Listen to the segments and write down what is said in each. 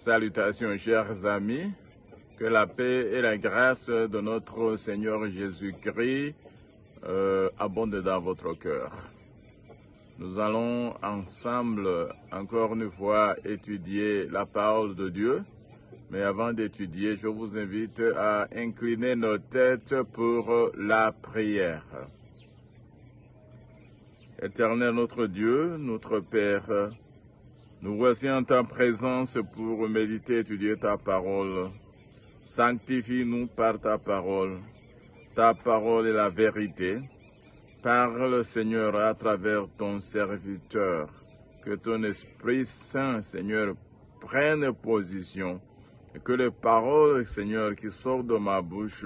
Salutations, chers amis, que la paix et la grâce de notre Seigneur Jésus-Christ abondent dans votre cœur. Nous allons ensemble, encore une fois, étudier la parole de Dieu. Mais avant d'étudier, je vous invite à incliner nos têtes pour la prière. Éternel notre Dieu, notre Père, nous voici en ta présence pour méditer et étudier ta parole. Sanctifie-nous par ta parole. Ta parole est la vérité. Parle, Seigneur, à travers ton serviteur. Que ton Esprit Saint, Seigneur, prenne position. Et que les paroles, Seigneur, qui sortent de ma bouche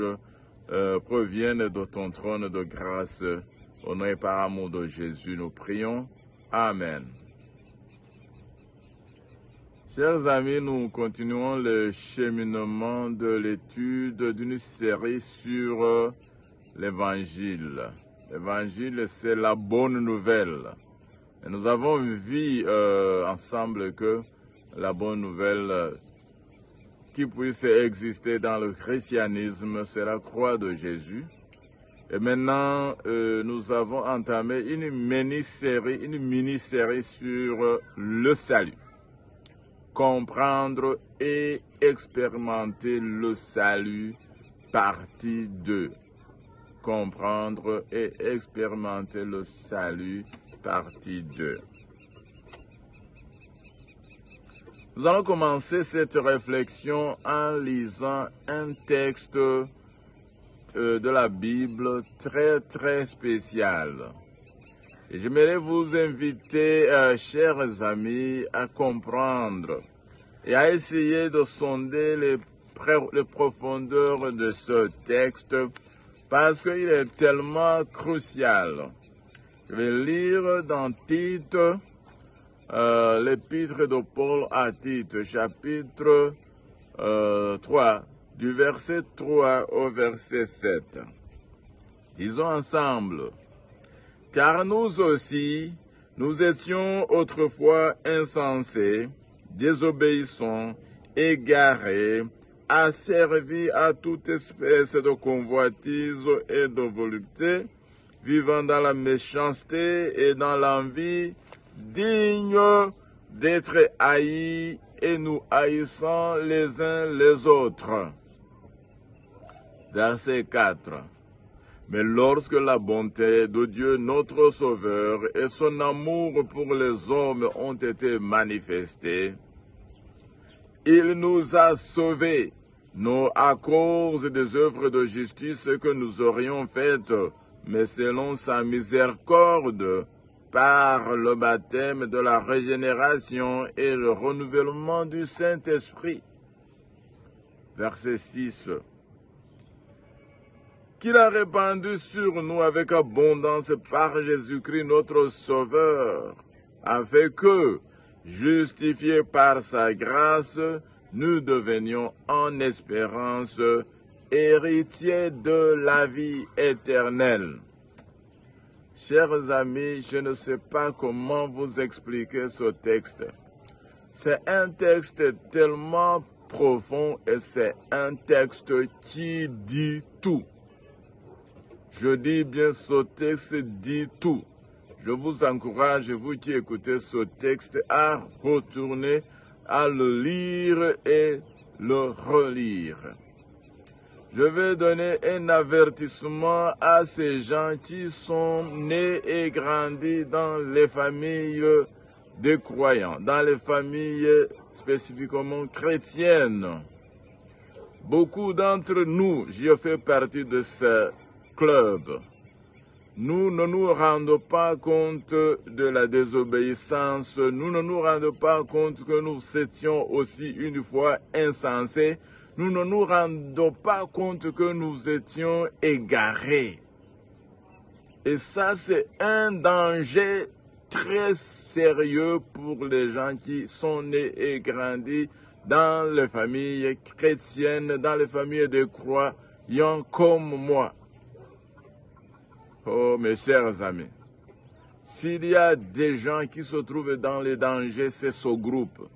proviennent de ton trône de grâce. Au nom et par amour de Jésus, nous prions. Amen. Chers amis, nous continuons le cheminement de l'étude d'une série sur l'Évangile. L'Évangile, c'est la bonne nouvelle. Et nous avons vu ensemble que la bonne nouvelle qui puisse exister dans le christianisme, c'est la croix de Jésus. Et maintenant, nous avons entamé une mini-série sur le salut. Comprendre et expérimenter le salut, partie 2. Comprendre et expérimenter le salut, partie 2. Nous allons commencer cette réflexion en lisant un texte de la Bible très spécial. Et j'aimerais vous inviter, chers amis, à comprendre et à essayer de sonder les profondeurs de ce texte parce qu'il est tellement crucial. Je vais lire dans Tite, l'épître de Paul à Tite, chapitre 3, du verset 3 au verset 7. Disons ensemble. Car nous aussi, nous étions autrefois insensés, désobéissants, égarés, asservis à toute espèce de convoitise et de volupté, vivant dans la méchanceté et dans l'envie, dignes d'être haïs et nous haïssant les uns les autres. Verset 4. Mais lorsque la bonté de Dieu notre Sauveur et son amour pour les hommes ont été manifestés, il nous a sauvés, non à cause des œuvres de justice que nous aurions faites, mais selon sa miséricorde, par le baptême de la régénération et le renouvellement du Saint-Esprit. Verset 6. Qu'il a répandu sur nous avec abondance par Jésus-Christ notre Sauveur, afin que, justifiés par sa grâce, nous devenions en espérance héritiers de la vie éternelle. Chers amis, je ne sais pas comment vous expliquer ce texte. C'est un texte tellement profond et c'est un texte qui dit tout. Je dis bien, ce texte dit tout. Je vous encourage, vous qui écoutez ce texte, à retourner, à le lire et le relire. Je vais donner un avertissement à ces gens qui sont nés et grandis dans les familles des croyants, dans les familles spécifiquement chrétiennes. Beaucoup d'entre nous, j'y fais partie de ce club. Nous ne nous rendons pas compte de la désobéissance, nous ne nous rendons pas compte que nous étions aussi une fois insensés, nous ne nous rendons pas compte que nous étions égarés. Et ça, c'est un danger très sérieux pour les gens qui sont nés et grandis dans les familles chrétiennes, dans les familles des croyants comme moi. Oh, mes chers amis, s'il y a des gens qui se trouvent dans les dangers, c'est ce groupe.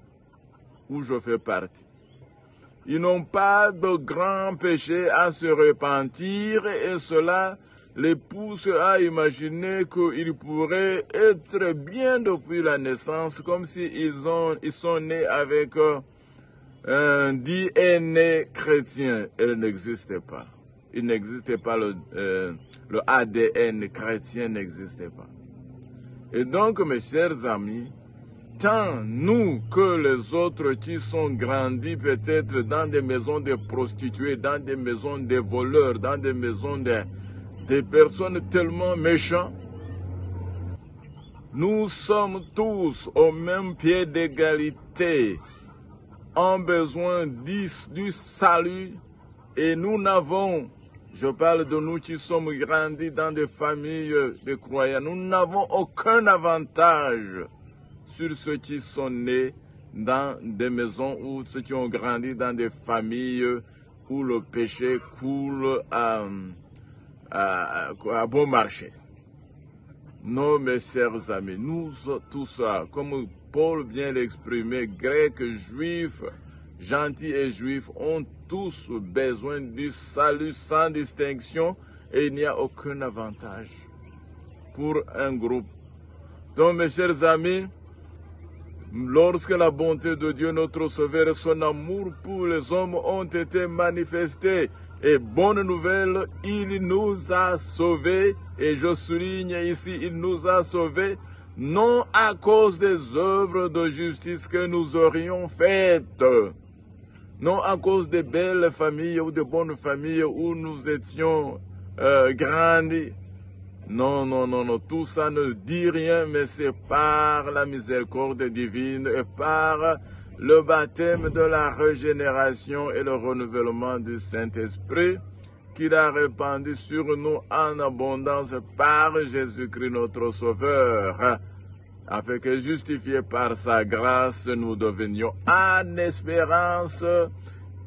où je fais partie. Ils n'ont pas de grands péchés à se repentir et cela les pousse à imaginer qu'ils pourraient être bien depuis la naissance, comme s'ils sont nés avec un DNA chrétien. Elle n'existait pas. Il n'existait pas, le ADN chrétien n'existait pas. Et donc, mes chers amis, tant nous que les autres qui sont grandis peut-être dans des maisons de prostituées, dans des maisons de voleurs, dans des maisons de personnes tellement méchantes, nous sommes tous au même pied d'égalité, en besoin du salut, et nous n'avons, je parle de nous qui sommes grandis dans des familles de croyants, nous n'avons aucun avantage sur ceux qui sont nés dans des maisons ou ceux qui ont grandi dans des familles où le péché coule à bon marché. Non, mes chers amis, nous tous, comme Paul vient l'exprimer, grecs, juifs, gentils et juifs, ont tous besoin du salut sans distinction et il n'y a aucun avantage pour un groupe. Donc, mes chers amis, lorsque la bonté de Dieu, notre Sauveur, et son amour pour les hommes ont été manifestés, et bonne nouvelle, il nous a sauvés, et je souligne ici, il nous a sauvés, non à cause des œuvres de justice que nous aurions faites, non à cause des belles familles ou de bonnes familles où nous étions grandis. Non, non, non, non, tout ça ne dit rien, mais c'est par la miséricorde divine et par le baptême de la régénération et le renouvellement du Saint-Esprit qu'il a répandu sur nous en abondance par Jésus-Christ notre Sauveur, afin que justifiés par sa grâce, nous devenions en espérance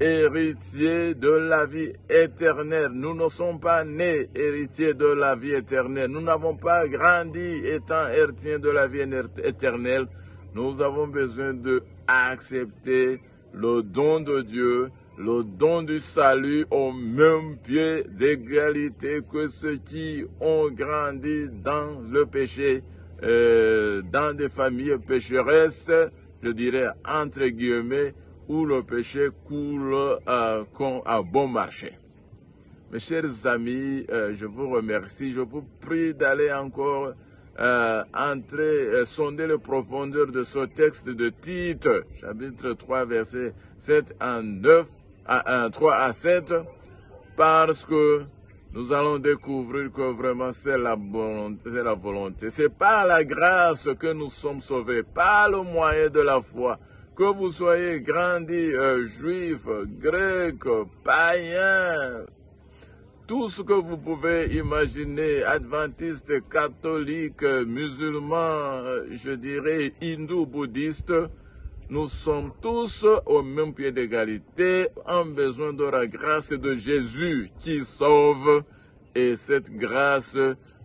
héritiers de la vie éternelle. Nous ne sommes pas nés héritiers de la vie éternelle. Nous n'avons pas grandi étant héritiers de la vie éternelle. Nous avons besoin d'accepter le don de Dieu, le don du salut au même pied d'égalité que ceux qui ont grandi dans le péché, dans des familles pécheresses, je dirais entre guillemets, où le péché coule à bon marché. Mes chers amis, je vous remercie. Je vous prie d'aller encore sonder les profondeurs de ce texte de Tite, chapitre 3, versets 7 à 9, 3 à 7, parce que nous allons découvrir que vraiment c'est la volonté. C'est par la grâce que nous sommes sauvés, par le moyen de la foi. Que vous soyez grandis, juifs, grecs, païens, tout ce que vous pouvez imaginer, adventistes, catholiques, musulmans, je dirais hindous, bouddhistes, nous sommes tous au même pied d'égalité, en besoin de la grâce de Jésus qui sauve. Et cette grâce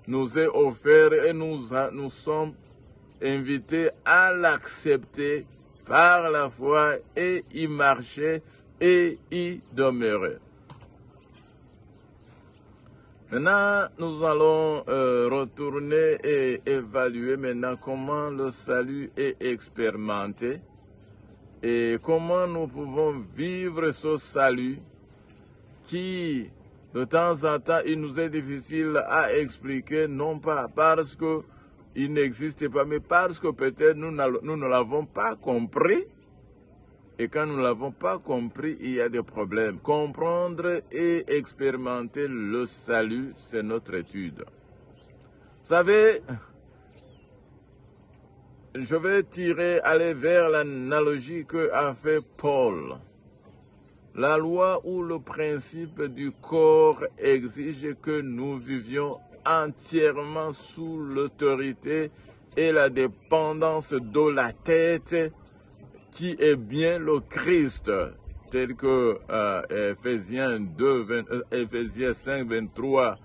nous est offerte et nous sommes invités à l'accepter par la foi et y marcher et y demeurer. Maintenant, nous allons retourner et évaluer maintenant comment le salut est expérimenté et comment nous pouvons vivre ce salut qui, de temps en temps, il nous est difficile à expliquer, non pas parce que il n'existe pas, mais parce que peut-être nous ne l'avons pas compris. Et quand nous ne l'avons pas compris, il y a des problèmes. Comprendre et expérimenter le salut, c'est notre étude. Vous savez, je vais aller vers l'analogie que a fait Paul. La loi ou le principe du corps exige que nous vivions entièrement sous l'autorité et la dépendance de la tête qui est bien le Christ, tel que Éphésiens 5, 23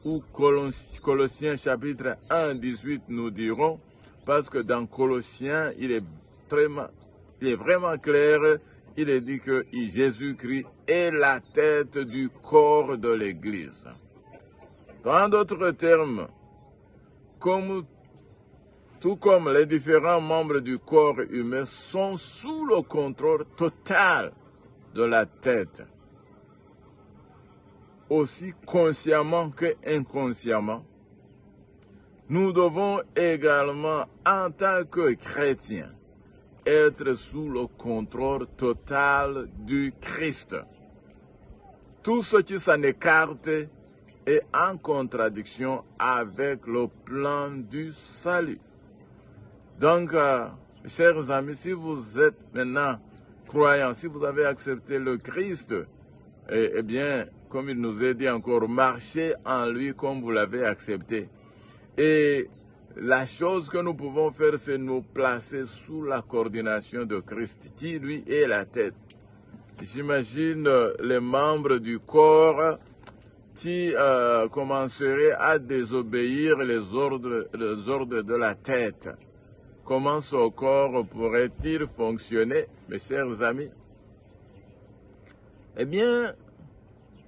ou Colossiens chapitre 1, 18 nous diront, parce que dans Colossiens, il est il est vraiment clair. Il est dit que Jésus-Christ est la tête du corps de l'Église. En d'autres termes, tout comme les différents membres du corps humain sont sous le contrôle total de la tête, aussi consciemment que inconsciemment, nous devons également, en tant que chrétiens, être sous le contrôle total du Christ. Tout ce qui s'en écarte est en contradiction avec le plan du salut. Donc, chers amis, si vous êtes maintenant croyants, si vous avez accepté le Christ, eh bien, comme il nous est dit encore, marchez en lui comme vous l'avez accepté. Et la chose que nous pouvons faire, c'est nous placer sous la coordination de Christ, qui lui est la tête. J'imagine les membres du corps qui commenceraient à désobéir les ordres de la tête. Comment ce corps pourrait-il fonctionner, mes chers amis? Eh bien,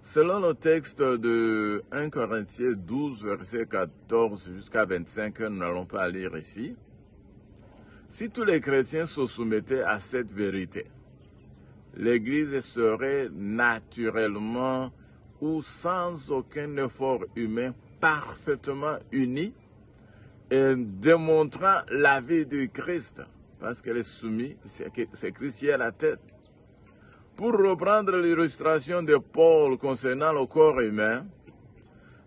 selon le texte de 1 Corinthiens 12, verset 14 jusqu'à 25, que nous n'allons pas lire ici, si tous les chrétiens se soumettaient à cette vérité, l'Église serait naturellement ou sans aucun effort humain parfaitement unie et démontrant la vie du Christ, parce qu'elle est soumise, c'est Christ qui est la tête. Pour reprendre l'illustration de Paul concernant le corps humain,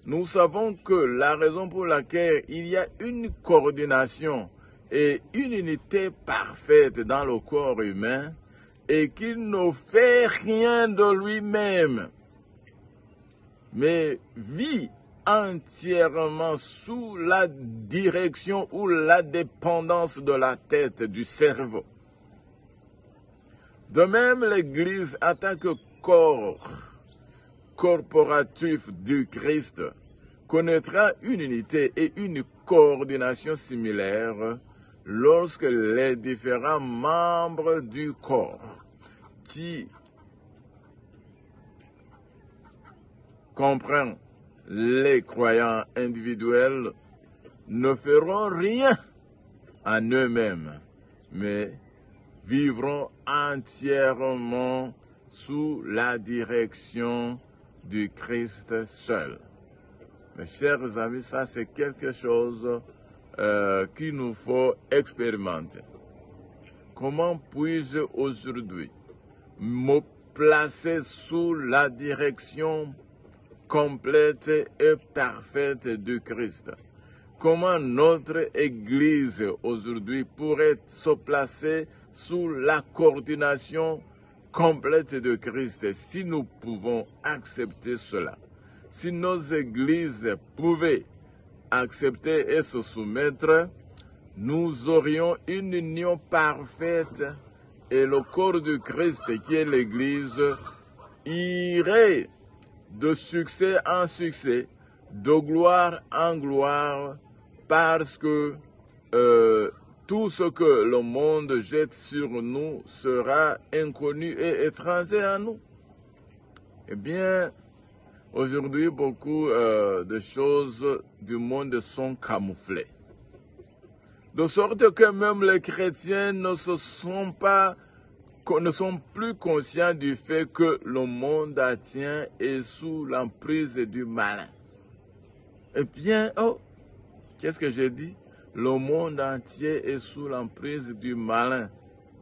nous savons que la raison pour laquelle il y a une coordination et une unité parfaite dans le corps humain est qu'il ne fait rien de lui-même, mais vit entièrement sous la direction ou la dépendance de la tête, du cerveau. De même, l'Église, en tant que corps corporatif du Christ, connaîtra une unité et une coordination similaires lorsque les différents membres du corps qui comprennent les croyants individuels ne feront rien en eux-mêmes, mais vivront entièrement sous la direction du Christ seul. Mes chers amis, ça c'est quelque chose qu'il nous faut expérimenter. Comment puis-je aujourd'hui me placer sous la direction complète et parfaite du Christ? Comment notre Église aujourd'hui pourrait se placer sous la coordination complète de Christ si nous pouvons accepter cela? Si nos églises pouvaient accepter et se soumettre, nous aurions une union parfaite et le corps du Christ qui est l'Église irait de succès en succès, de gloire en gloire, parce que tout ce que le monde jette sur nous sera inconnu et étranger à nous. Eh bien, aujourd'hui, beaucoup de choses du monde sont camouflées. De sorte que même les chrétiens ne sont plus conscients du fait que le monde entier est sous l'emprise du malin. Eh bien, qu'est-ce que j'ai dit? Le monde entier est sous l'emprise du malin.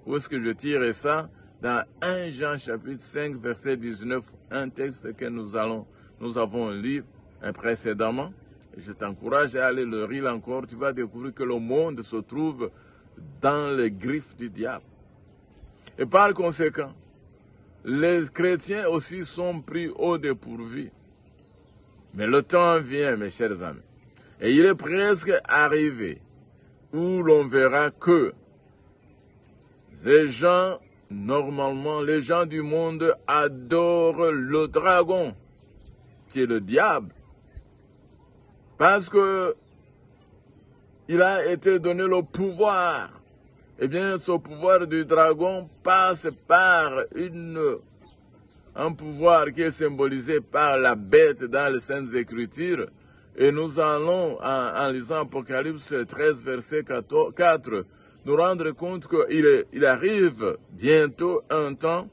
Où est-ce que je tire ça? Dans 1 Jean chapitre 5, verset 19, un texte que nous avons lu précédemment. Je t'encourage à aller le lire encore. Tu vas découvrir que le monde se trouve dans les griffes du diable. Et par conséquent, les chrétiens aussi sont pris au dépourvu. Mais le temps vient, mes chers amis, et il est presque arrivé où l'on verra que les gens, normalement, les gens du monde adorent le dragon, qui est le diable, parce que il a été donné le pouvoir eh bien, ce pouvoir du dragon passe par un pouvoir qui est symbolisé par la bête dans les Saintes Écritures. Et nous allons, en lisant Apocalypse 13, verset 4, nous rendre compte qu'il arrive bientôt un temps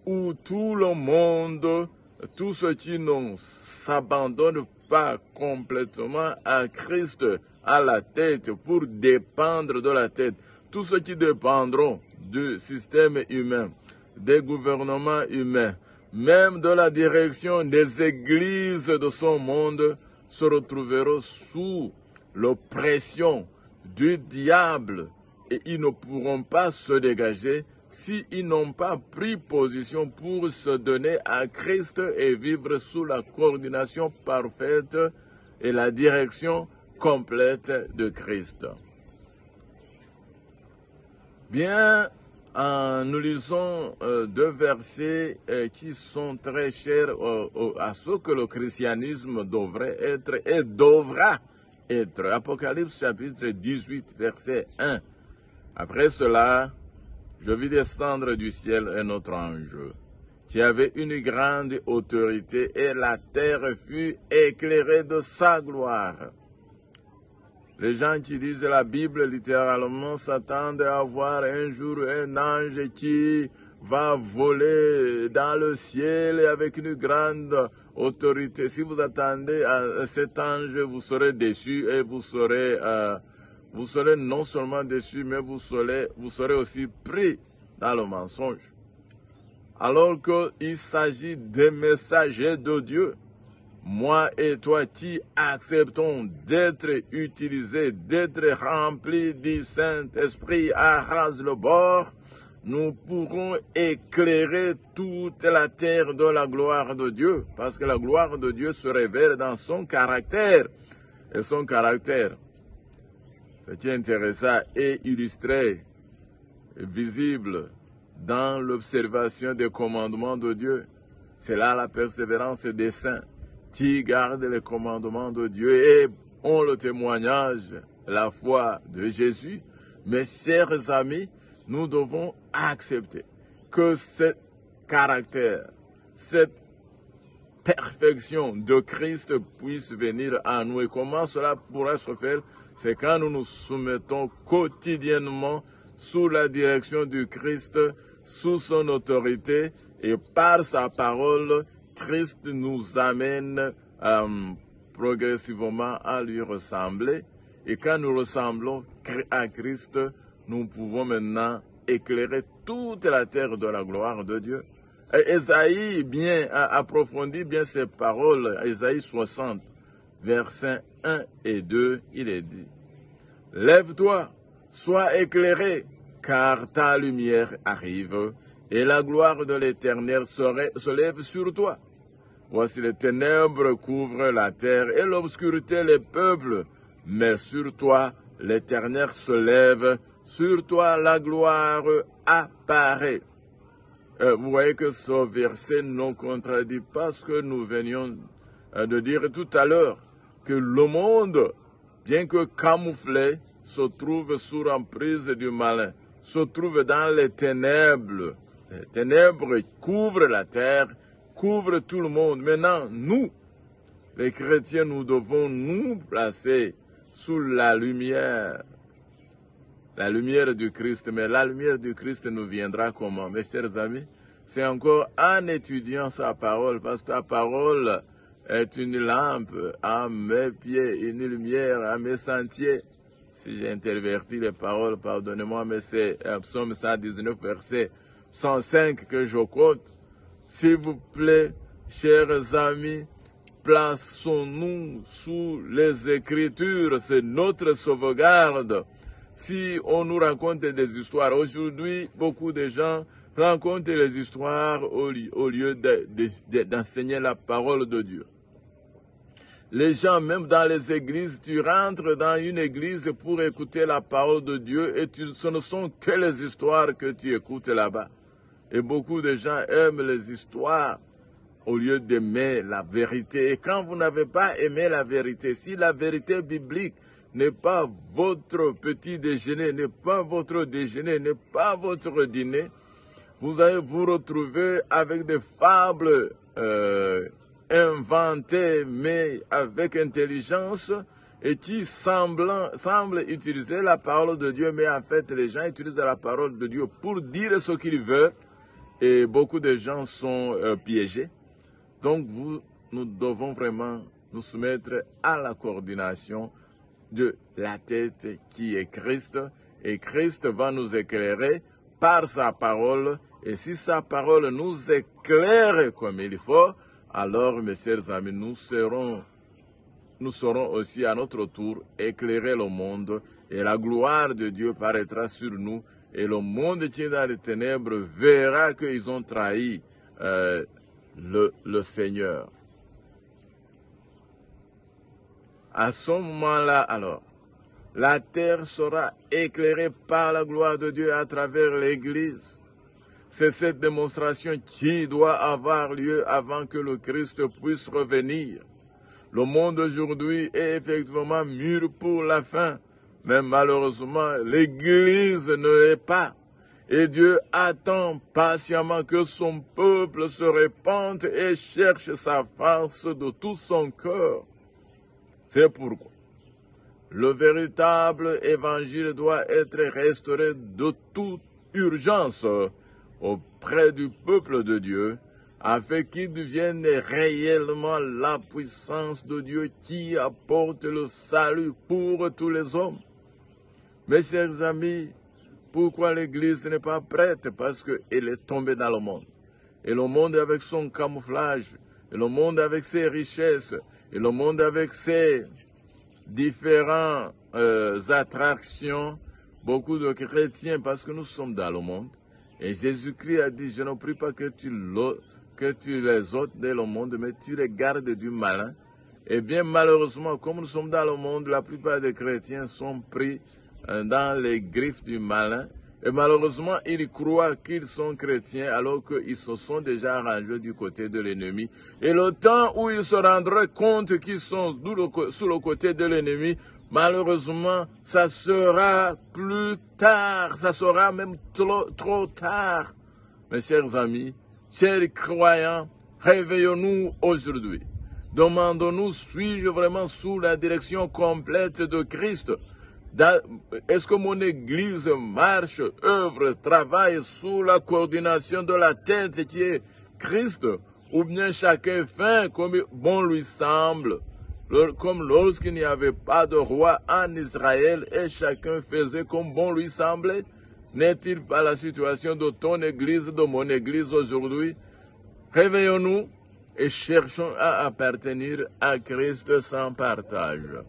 où tout le monde, tous ceux qui ne s'abandonnent pas complètement à Christ, à la tête, pour dépendre de la tête, tous ceux qui dépendront du système humain, des gouvernements humains, même de la direction des églises de son monde, se retrouveront sous l'oppression du diable et ils ne pourront pas se dégager s'ils n'ont pas pris position pour se donner à Christ et vivre sous la coordination parfaite et la direction complète de Christ. Bien, nous lisons deux versets qui sont très chers à ce que le christianisme devrait être et devra être. Apocalypse chapitre 18, verset 1. Après cela, je vis descendre du ciel un autre ange, qui avait une grande autorité, et la terre fut éclairée de sa gloire. Les gens qui lisent la Bible littéralement s'attendent à voir un jour un ange qui va voler dans le ciel avec une grande autorité. Si vous attendez à cet ange, vous serez déçus et vous serez non seulement déçus, mais vous serez aussi pris dans le mensonge. Alors qu'il s'agit des messagers de Dieu. Moi et toi qui acceptons d'être utilisés, d'être remplis du Saint-Esprit à ras le bord, nous pourrons éclairer toute la terre de la gloire de Dieu, parce que la gloire de Dieu se révèle dans son caractère. Et son caractère, ce qui est intéressant, est illustré, visible dans l'observation des commandements de Dieu. C'est là la persévérance des saints qui gardent les commandements de Dieu et ont le témoignage, la foi de Jésus. Mes chers amis, nous devons accepter que ce caractère, cette perfection de Christ puisse venir à nous. Et comment cela pourra se faire? C'est quand nous nous soumettons quotidiennement sous la direction du Christ, sous son autorité, et par sa parole, Christ nous amène progressivement à lui ressembler. Et quand nous ressemblons à Christ, nous pouvons maintenant éclairer toute la terre de la gloire de Dieu. Et Ésaïe approfondit bien ces paroles. Ésaïe 60, versets 1 et 2, il est dit: Lève-toi, sois éclairé, car ta lumière arrive, et la gloire de l'Éternel se lève sur toi. Voici les ténèbres couvrent la terre et l'obscurité les peuples, mais sur toi l'Éternel se lève, sur toi la gloire apparaît. Vous voyez que ce verset ne contredit pas ce que nous venions de dire tout à l'heure, que le monde, bien que camouflé, se trouve sous l'emprise du malin, se trouve dans les ténèbres. Les ténèbres couvrent la terre, couvre tout le monde. Maintenant, nous, les chrétiens, nous devons nous placer sous la lumière du Christ. Mais la lumière du Christ nous viendra comment, mes chers amis? C'est encore en étudiant sa parole, parce que ta parole est une lampe à mes pieds, une lumière à mes sentiers. Si j'ai interverti les paroles, pardonnez-moi, mais c'est Psaume 119, verset 105 que je quote. S'il vous plaît, chers amis, plaçons-nous sous les Écritures, c'est notre sauvegarde. Si on nous raconte des histoires, aujourd'hui, beaucoup de gens racontent les histoires au lieu d'enseigner la parole de Dieu. Les gens, même dans les églises, tu rentres dans une église pour écouter la parole de Dieu et ce ne sont que les histoires que tu écoutes là-bas. Et beaucoup de gens aiment les histoires au lieu d'aimer la vérité. Et quand vous n'avez pas aimé la vérité, si la vérité biblique n'est pas votre petit déjeuner, n'est pas votre déjeuner, n'est pas votre dîner, vous allez vous retrouver avec des fables inventées, mais avec intelligence, et qui semblent utiliser la parole de Dieu, mais en fait, les gens utilisent la parole de Dieu pour dire ce qu'ils veulent, et beaucoup de gens sont piégés. Donc, nous devons vraiment nous soumettre à la coordination de la tête qui est Christ, et Christ va nous éclairer par sa parole, et si sa parole nous éclaire comme il faut, alors, mes chers amis, nous serons aussi à notre tour éclairer le monde, et la gloire de Dieu paraîtra sur nous, et le monde qui est dans les ténèbres verra qu'ils ont trahi le Seigneur. À ce moment-là, alors, la terre sera éclairée par la gloire de Dieu à travers l'Église. C'est cette démonstration qui doit avoir lieu avant que le Christ puisse revenir. Le monde aujourd'hui est effectivement mûr pour la fin, mais malheureusement, l'Église ne l'est pas. Et Dieu attend patiemment que son peuple se répande et cherche sa face de tout son cœur. C'est pourquoi le véritable évangile doit être restauré de toute urgence auprès du peuple de Dieu, afin qu'il devienne réellement la puissance de Dieu qui apporte le salut pour tous les hommes. Mes chers amis, pourquoi l'Église n'est pas prête? Parce qu'elle est tombée dans le monde. Et le monde avec son camouflage, et le monde avec ses richesses, et le monde avec ses différentes attractions, beaucoup de chrétiens, parce que nous sommes dans le monde. Et Jésus-Christ a dit, je ne prie pas que tu les ôtes de le monde, mais tu les gardes du malin. Eh bien, malheureusement, comme nous sommes dans le monde, la plupart des chrétiens sont pris dans les griffes du malin. Et malheureusement, ils croient qu'ils sont chrétiens alors qu'ils se sont déjà arrangés du côté de l'ennemi. Et le temps où ils se rendraient compte qu'ils sont sous le côté de l'ennemi, malheureusement, ça sera plus tard, ça sera même trop tard. Mes chers amis, chers croyants, réveillons-nous aujourd'hui. Demandons-nous, suis-je vraiment sous la direction complète de Christ? Est-ce que mon Église marche, œuvre, travaille sous la coordination de la tête qui est Christ? Ou bien chacun fait comme bon lui semble? Comme lorsqu'il n'y avait pas de roi en Israël et chacun faisait comme bon lui semblait? N'est-il pas la situation de ton Église, de mon Église aujourd'hui? Réveillons-nous et cherchons à appartenir à Christ sans partage.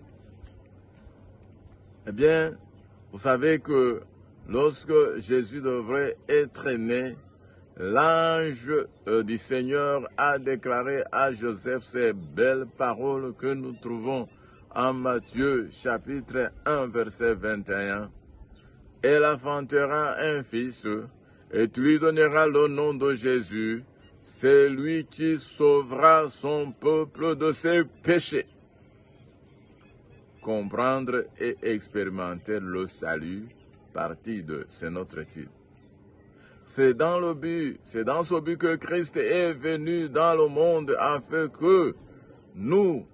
Eh bien, vous savez que lorsque Jésus devrait être né, l'ange du Seigneur a déclaré à Joseph ces belles paroles que nous trouvons en Matthieu chapitre 1 verset 21. Elle enfantera un fils et tu lui donneras le nom de Jésus. C'est lui qui sauvera son peuple de ses péchés. Comprendre et expérimenter le salut, partie 2, c'est notre titre. C'est dans ce but que Christ est venu dans le monde afin que nous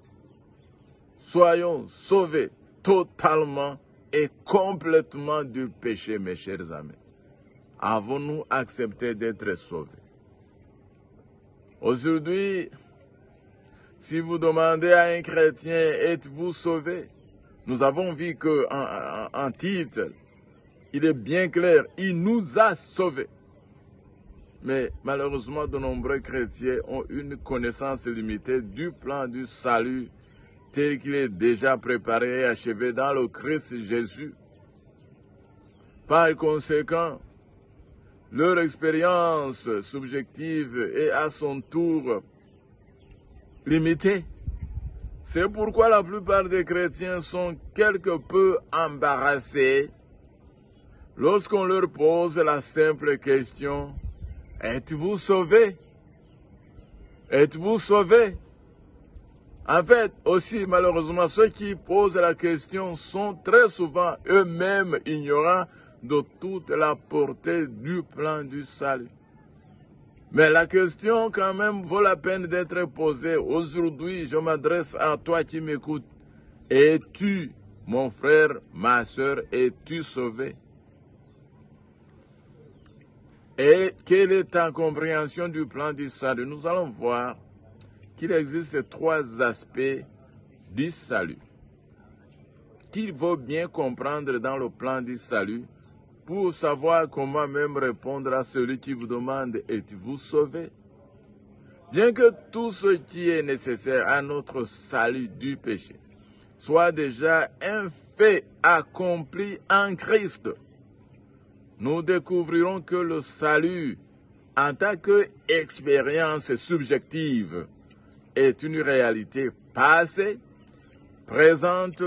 soyons sauvés totalement et complètement du péché, mes chers amis. Avons-nous accepté d'être sauvés? Aujourd'hui, si vous demandez à un chrétien, êtes-vous sauvé? Nous avons vu qu'en titre, il est bien clair, il nous a sauvés. Mais malheureusement, de nombreux chrétiens ont une connaissance limitée du plan du salut tel qu'il est déjà préparé et achevé dans le Christ Jésus. Par conséquent, leur expérience subjective est à son tour limitée. C'est pourquoi la plupart des chrétiens sont quelque peu embarrassés lorsqu'on leur pose la simple question, êtes-vous sauvés? Êtes-vous sauvés? En fait, aussi, malheureusement, ceux qui posent la question sont très souvent eux-mêmes ignorants de toute la portée du plan du salut. Mais la question, quand même, vaut la peine d'être posée. Aujourd'hui, je m'adresse à toi qui m'écoutes. Es-tu, mon frère, ma soeur, es-tu sauvé? Et quelle est ta compréhension du plan du salut? Nous allons voir qu'il existe trois aspects du salut qu'il vaut bien comprendre dans le plan du salut pour savoir comment même répondre à celui qui vous demande « Êtes-vous sauvé ?» Bien que tout ce qui est nécessaire à notre salut du péché soit déjà un fait accompli en Christ, nous découvrirons que le salut, en tant qu'expérience subjective, est une réalité passée, présente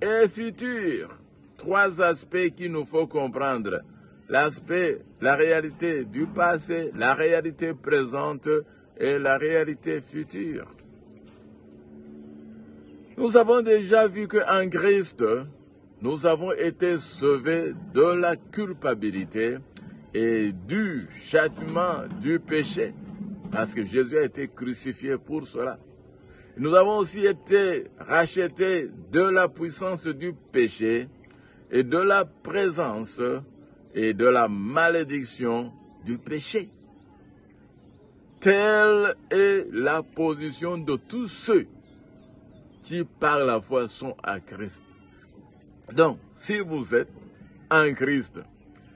et future. Trois aspects qu'il nous faut comprendre. L'aspect, la réalité du passé, la réalité présente et la réalité future. Nous avons déjà vu qu'en Christ, nous avons été sauvés de la culpabilité et du châtiment du péché, parce que Jésus a été crucifié pour cela. Nous avons aussi été rachetés de la puissance du péché et de la présence et de la malédiction du péché. Telle est la position de tous ceux qui par la foi sont à Christ. Donc, si vous êtes en Christ,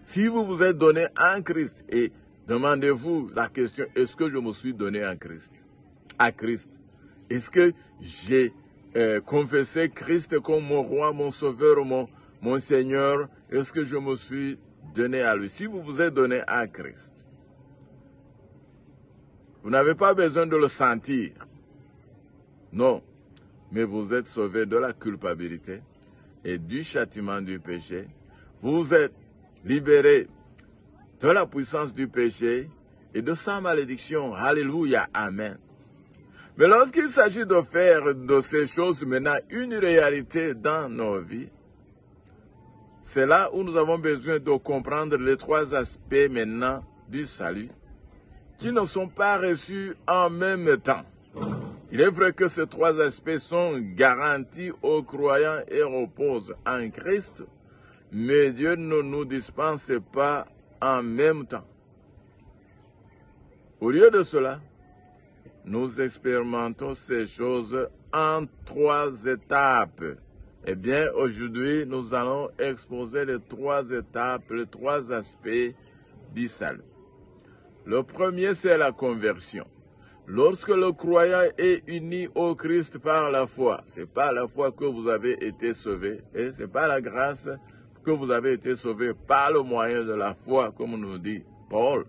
si vous vous êtes donné en Christ, et demandez-vous la question, est-ce que je me suis donné en Christ? À Christ. Est-ce que j'ai confessé Christ comme mon roi, mon sauveur, mon Seigneur? Est-ce que je me suis donné à lui? Si vous vous êtes donné à Christ, vous n'avez pas besoin de le sentir. Non, mais vous êtes sauvé de la culpabilité et du châtiment du péché. Vous êtes libéré de la puissance du péché et de sa malédiction. Alléluia, amen. Mais lorsqu'il s'agit de faire de ces choses maintenant une réalité dans nos vies, c'est là où nous avons besoin de comprendre les trois aspects maintenant du salut qui ne sont pas reçus en même temps. Il est vrai que ces trois aspects sont garantis aux croyants et reposent en Christ, mais Dieu ne nous dispense pas en même temps. Au lieu de cela, nous expérimentons ces choses en trois étapes. Eh bien, aujourd'hui, nous allons exposer les trois étapes, les trois aspects du salut. Le premier, c'est la conversion. Lorsque le croyant est uni au Christ par la foi, c'est par la foi que vous avez été sauvés, et c'est par la grâce que vous avez été sauvés par le moyen de la foi, comme nous dit Paul.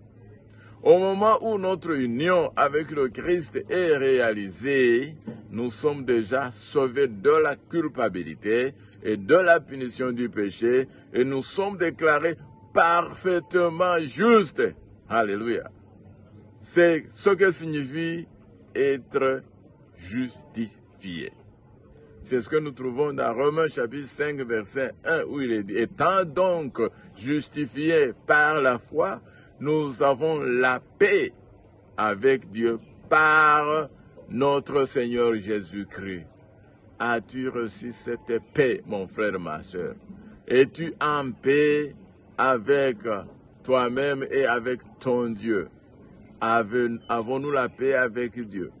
Au moment où notre union avec le Christ est réalisée, nous sommes déjà sauvés de la culpabilité et de la punition du péché, et nous sommes déclarés parfaitement justes. Alléluia. C'est ce que signifie être justifié. C'est ce que nous trouvons dans Romains chapitre 5, verset 1, où il est dit, étant donc justifiés par la foi, nous avons la paix avec Dieu par notre Seigneur Jésus-Christ. As-tu reçu cette paix, mon frère, ma soeur? Es-tu en paix avec toi-même et avec ton Dieu? Avons-nous la paix avec Dieu?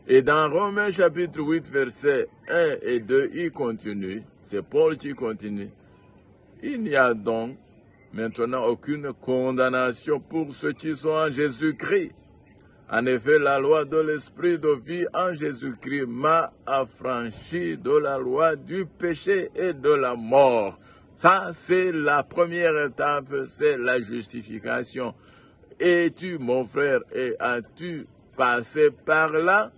Et dans Romains chapitre 8, versets 1 et 2, il continue, c'est Paul qui continue. Il n'y a donc maintenant aucune condamnation pour ceux qui sont en Jésus-Christ. En effet, la loi de l'esprit de vie en Jésus-Christ m'a affranchi de la loi du péché et de la mort. Ça, c'est la première étape, c'est la justification. Es-tu, mon frère, et as-tu passé par là,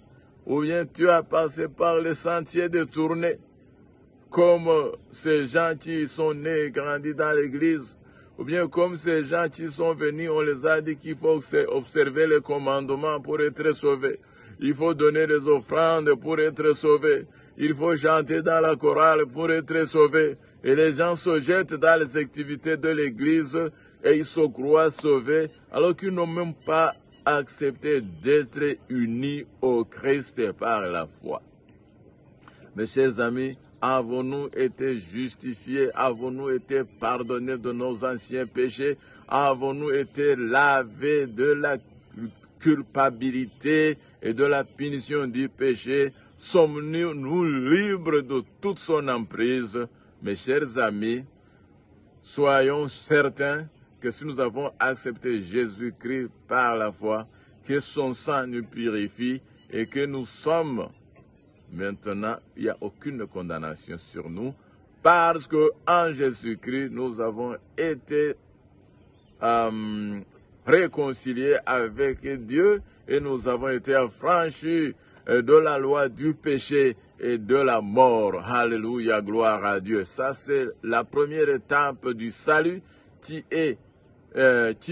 ou bien tu as passé par les sentiers détournés, comme ces gens qui sont nés et grandis dans l'église, ou bien comme ces gens qui sont venus, on les a dit qu'il faut observer les commandements pour être sauvés. Il faut donner des offrandes pour être sauvé. Il faut chanter dans la chorale pour être sauvé. Et les gens se jettent dans les activités de l'Église et ils se croient sauvés alors qu'ils n'ont même pas accepté d'être unis au Christ par la foi. Mes chers amis, avons-nous été justifiés? Avons-nous été pardonnés de nos anciens péchés? Avons-nous été lavés de la culpabilité et de la punition du péché? Sommes-nous libres de toute son emprise? Mes chers amis, soyons certains que si nous avons accepté Jésus-Christ par la foi, que son sang nous purifie et que nous sommes maintenant, il n'y a aucune condamnation sur nous parce que en Jésus-Christ, nous avons été réconciliés avec Dieu et nous avons été affranchis de la loi du péché et de la mort. Alléluia, gloire à Dieu. Ça, c'est la première étape du salut qui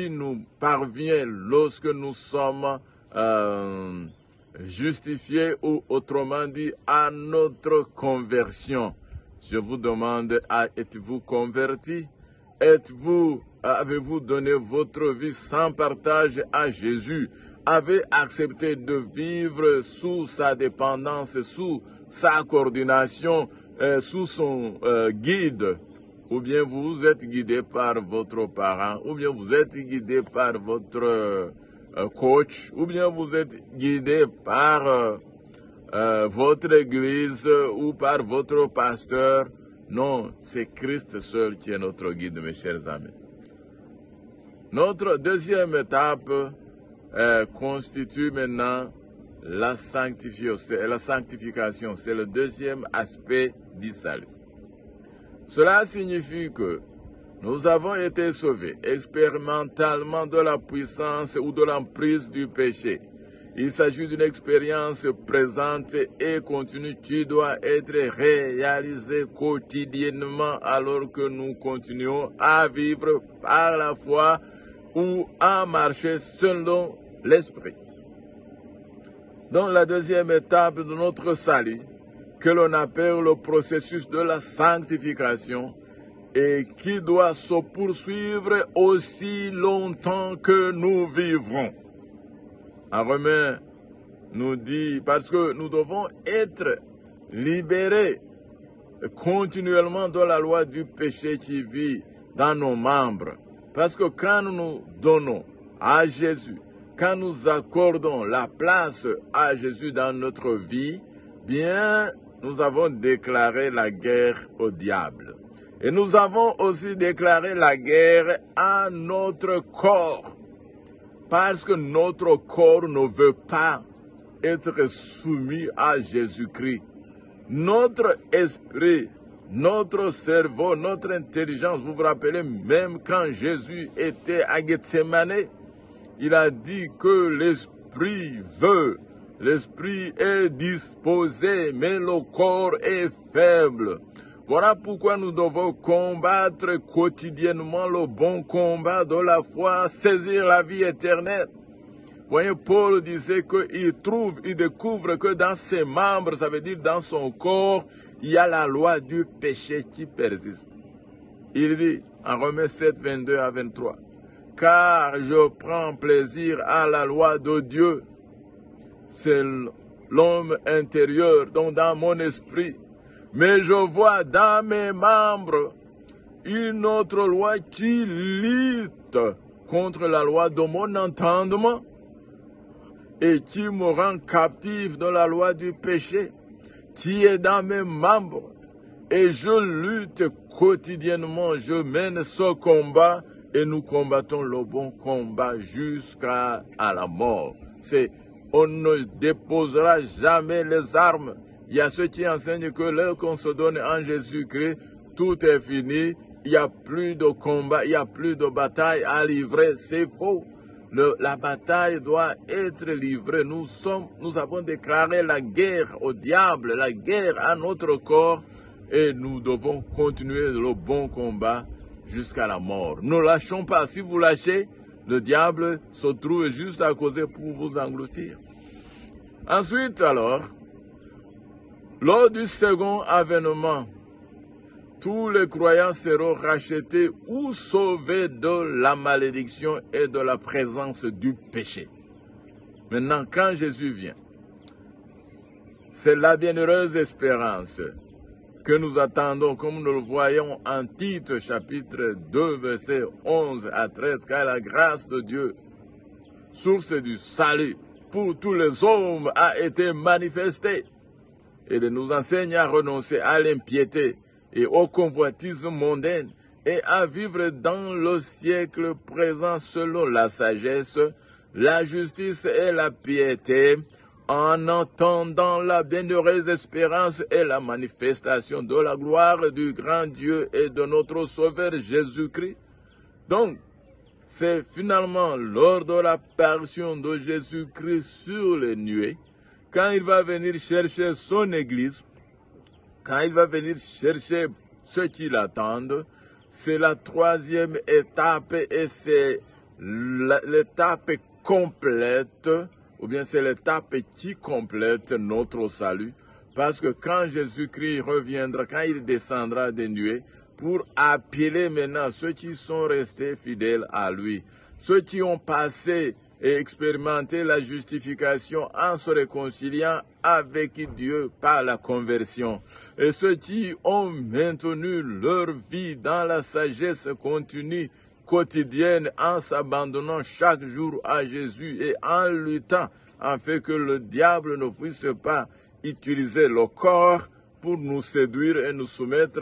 nous parvient lorsque nous sommes justifiés ou autrement dit à notre conversion. Je vous demande, êtes-vous converti? Avez-vous donné votre vie sans partage à Jésus? Avez accepté de vivre sous sa dépendance, sous sa coordination, sous son guide? Ou bien vous êtes guidé par votre parent, ou bien vous êtes guidé par votre coach, ou bien vous êtes guidé par votre église ou par votre pasteur. Non, c'est Christ seul qui est notre guide, mes chers amis. Notre deuxième étape constitue maintenant la sanctification. C'est le deuxième aspect du salut. Cela signifie que nous avons été sauvés expérimentalement de la puissance ou de l'emprise du péché. Il s'agit d'une expérience présente et continue qui doit être réalisée quotidiennement alors que nous continuons à vivre par la foi ou à marcher selon l'Esprit. Dans la deuxième étape de notre salut, que l'on appelle le processus de la sanctification et qui doit se poursuivre aussi longtemps que nous vivrons. En Romains nous dit, parce que nous devons être libérés continuellement de la loi du péché qui vit dans nos membres. Parce que quand nous nous donnons à Jésus, quand nous accordons la place à Jésus dans notre vie, bien, nous avons déclaré la guerre au diable. Et nous avons aussi déclaré la guerre à notre corps. Parce que notre corps ne veut pas être soumis à Jésus-Christ. Notre esprit, notre cerveau, notre intelligence, vous vous rappelez même quand Jésus était à Gethsémane, il a dit que l'esprit veut. L'esprit est disposé, mais le corps est faible. Voilà pourquoi nous devons combattre quotidiennement le bon combat de la foi, saisir la vie éternelle. Voyez, Paul disait qu'il découvre que dans ses membres, ça veut dire dans son corps, il y a la loi du péché qui persiste. Il dit en Romains 7, 22 à 23, « Car je prends plaisir à la loi de Dieu. » C'est l'homme intérieur, donc dans mon esprit. Mais je vois dans mes membres une autre loi qui lutte contre la loi de mon entendement et qui me rend captif de la loi du péché qui est dans mes membres. Et je lutte quotidiennement, je mène ce combat et nous combattons le bon combat jusqu'à la mort. On ne déposera jamais les armes. Il y a ceux qui enseignent que lorsqu'on se donne en Jésus-Christ, tout est fini. Il n'y a plus de combat, il n'y a plus de bataille à livrer. C'est faux. La bataille doit être livrée. Nous avons déclaré la guerre au diable, la guerre à notre corps. Et nous devons continuer le bon combat jusqu'à la mort. Ne lâchons pas. Si vous lâchez, le diable se trouve juste à causer pour vous engloutir. Ensuite, alors, lors du second avènement, tous les croyants seront rachetés ou sauvés de la malédiction et de la présence du péché. Maintenant, quand Jésus vient, c'est la bienheureuse espérance que nous attendons, comme nous le voyons en Tite, chapitre 2, versets 11 à 13, car la grâce de Dieu, source du salut pour tous les hommes, a été manifestée, et de nous enseigner à renoncer à l'impiété et au convoitisme mondain, et à vivre dans le siècle présent selon la sagesse, la justice et la piété, en entendant la bienheureuse espérance et la manifestation de la gloire du grand Dieu et de notre Sauveur Jésus-Christ. Donc, c'est finalement lors de l'apparition de Jésus-Christ sur les nuées, quand il va venir chercher son Église, quand il va venir chercher ceux qui l'attendent, c'est la troisième étape et c'est l'étape complète, ou bien c'est l'étape qui complète notre salut. Parce que quand Jésus-Christ reviendra, quand il descendra des nuées, pour appeler maintenant ceux qui sont restés fidèles à lui, ceux qui ont passé et expérimenté la justification en se réconciliant avec Dieu par la conversion, et ceux qui ont maintenu leur vie dans la sagesse continue, quotidienne, en s'abandonnant chaque jour à Jésus et en luttant afin que le diable ne puisse pas utiliser le corps pour nous séduire et nous soumettre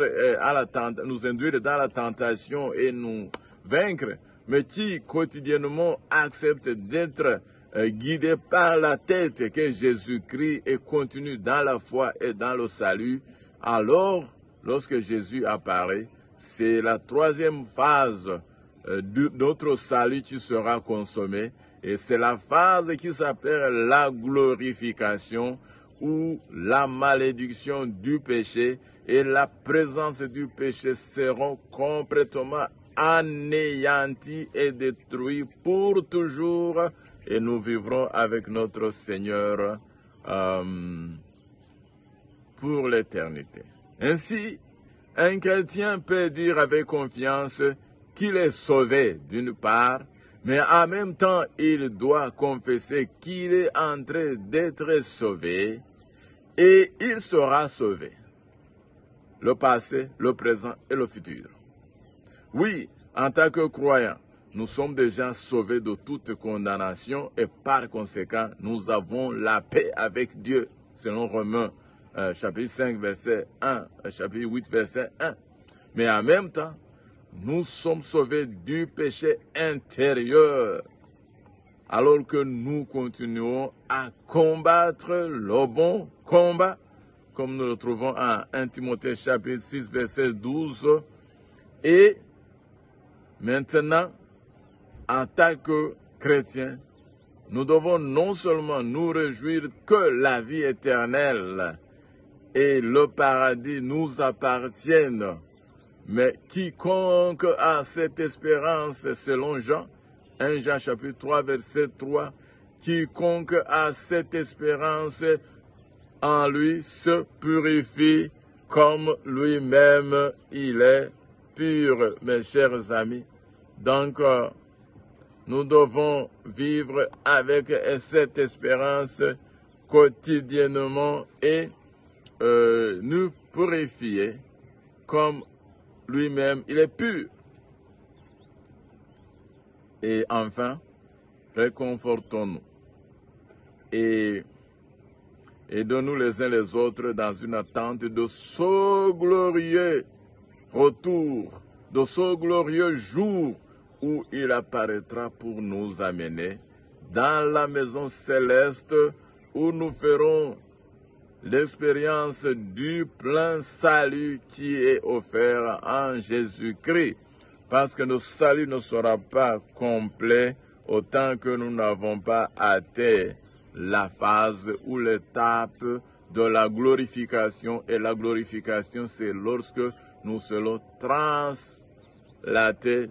nous induire dans la tentation et nous vaincre, mais qui quotidiennement accepte d'être guidé par la tête que Jésus-Christ et continue dans la foi et dans le salut. Alors, lorsque Jésus apparaît, c'est la troisième phase de notre salut qui sera consommé, et c'est la phase qui s'appelle la glorification, où la malédiction du péché et la présence du péché seront complètement anéantis et détruits pour toujours, et nous vivrons avec notre Seigneur pour l'éternité. Ainsi, un chrétien peut dire avec confiance qu'il est sauvé d'une part, mais en même temps, il doit confesser qu'il est en train d'être sauvé et il sera sauvé. Le passé, le présent et le futur. Oui, en tant que croyants, nous sommes déjà sauvés de toute condamnation et par conséquent, nous avons la paix avec Dieu, selon Romains chapitre 5, verset 1, chapitre 8, verset 1. Mais en même temps, nous sommes sauvés du péché intérieur, alors que nous continuons à combattre le bon combat, comme nous le trouvons en 1 Timothée chapitre 6, verset 12. Et maintenant, en tant que chrétiens, nous devons non seulement nous réjouir que la vie éternelle et le paradis nous appartiennent, mais quiconque a cette espérance, selon Jean, 1 Jean chapitre 3, verset 3, quiconque a cette espérance en lui se purifie comme lui-même il est pur, mes chers amis. Donc, nous devons vivre avec cette espérance quotidiennement et nous purifier comme lui-même, il est pur. Et enfin, réconfortons-nous et aidons-nous les uns les autres dans une attente de ce glorieux retour, de ce glorieux jour où il apparaîtra pour nous amener dans la maison céleste où nous ferons l'expérience du plein salut qui est offert en Jésus-Christ. Parce que notre salut ne sera pas complet autant que nous n'avons pas atteint la phase ou l'étape de la glorification. Et la glorification, c'est lorsque nous serons translatés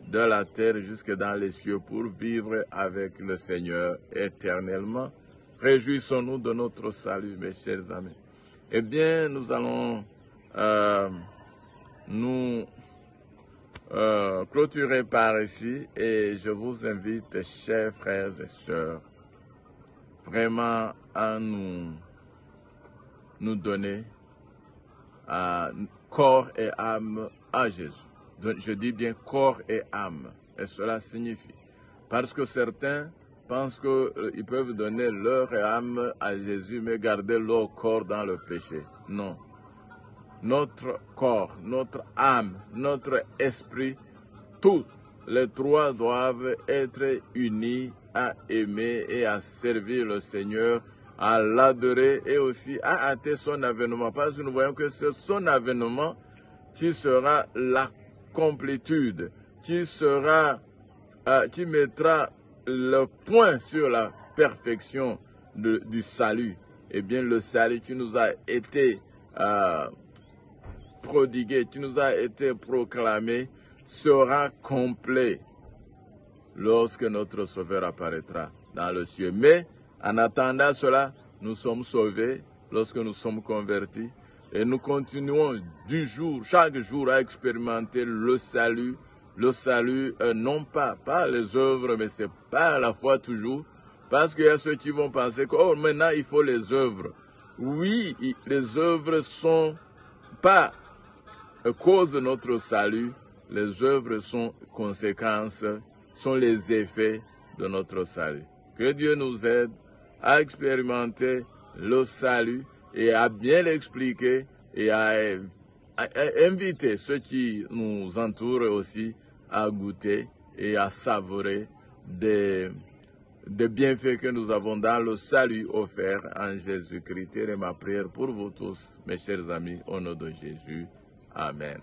de la terre jusque dans les cieux pour vivre avec le Seigneur éternellement. Réjouissons-nous de notre salut, mes chers amis. Eh bien, nous allons nous clôturer par ici et je vous invite, chers frères et sœurs, vraiment à nous donner corps et âme à Jésus. Donc, je dis bien corps et âme. Et cela signifie, parce que certains pensent qu'ils peuvent donner leur âme à Jésus, mais garder leur corps dans le péché. Non. Notre corps, notre âme, notre esprit, tous les trois doivent être unis à aimer et à servir le Seigneur, à l'adorer et aussi à hâter son avènement. Parce que nous voyons que c'est son avènement qui sera la complétude, qui mettra le point sur la perfection du salut. Eh bien, le salut qui nous a été prodigué, qui nous a été proclamé, sera complet lorsque notre Sauveur apparaîtra dans le ciel. Mais en attendant cela, nous sommes sauvés lorsque nous sommes convertis et nous continuons chaque jour à expérimenter le salut. Le salut, non pas par les œuvres, mais c'est par la foi toujours. Parce qu'il y a ceux qui vont penser que maintenant il faut les œuvres. Oui, les œuvres sont pas cause de notre salut. Les œuvres sont conséquences, sont les effets de notre salut. Que Dieu nous aide à expérimenter le salut et à bien l'expliquer et à inviter ceux qui nous entourent aussi à goûter et à savourer des bienfaits que nous avons dans le salut offert en Jésus-Christ. Et ma prière pour vous tous, mes chers amis, au nom de Jésus. Amen.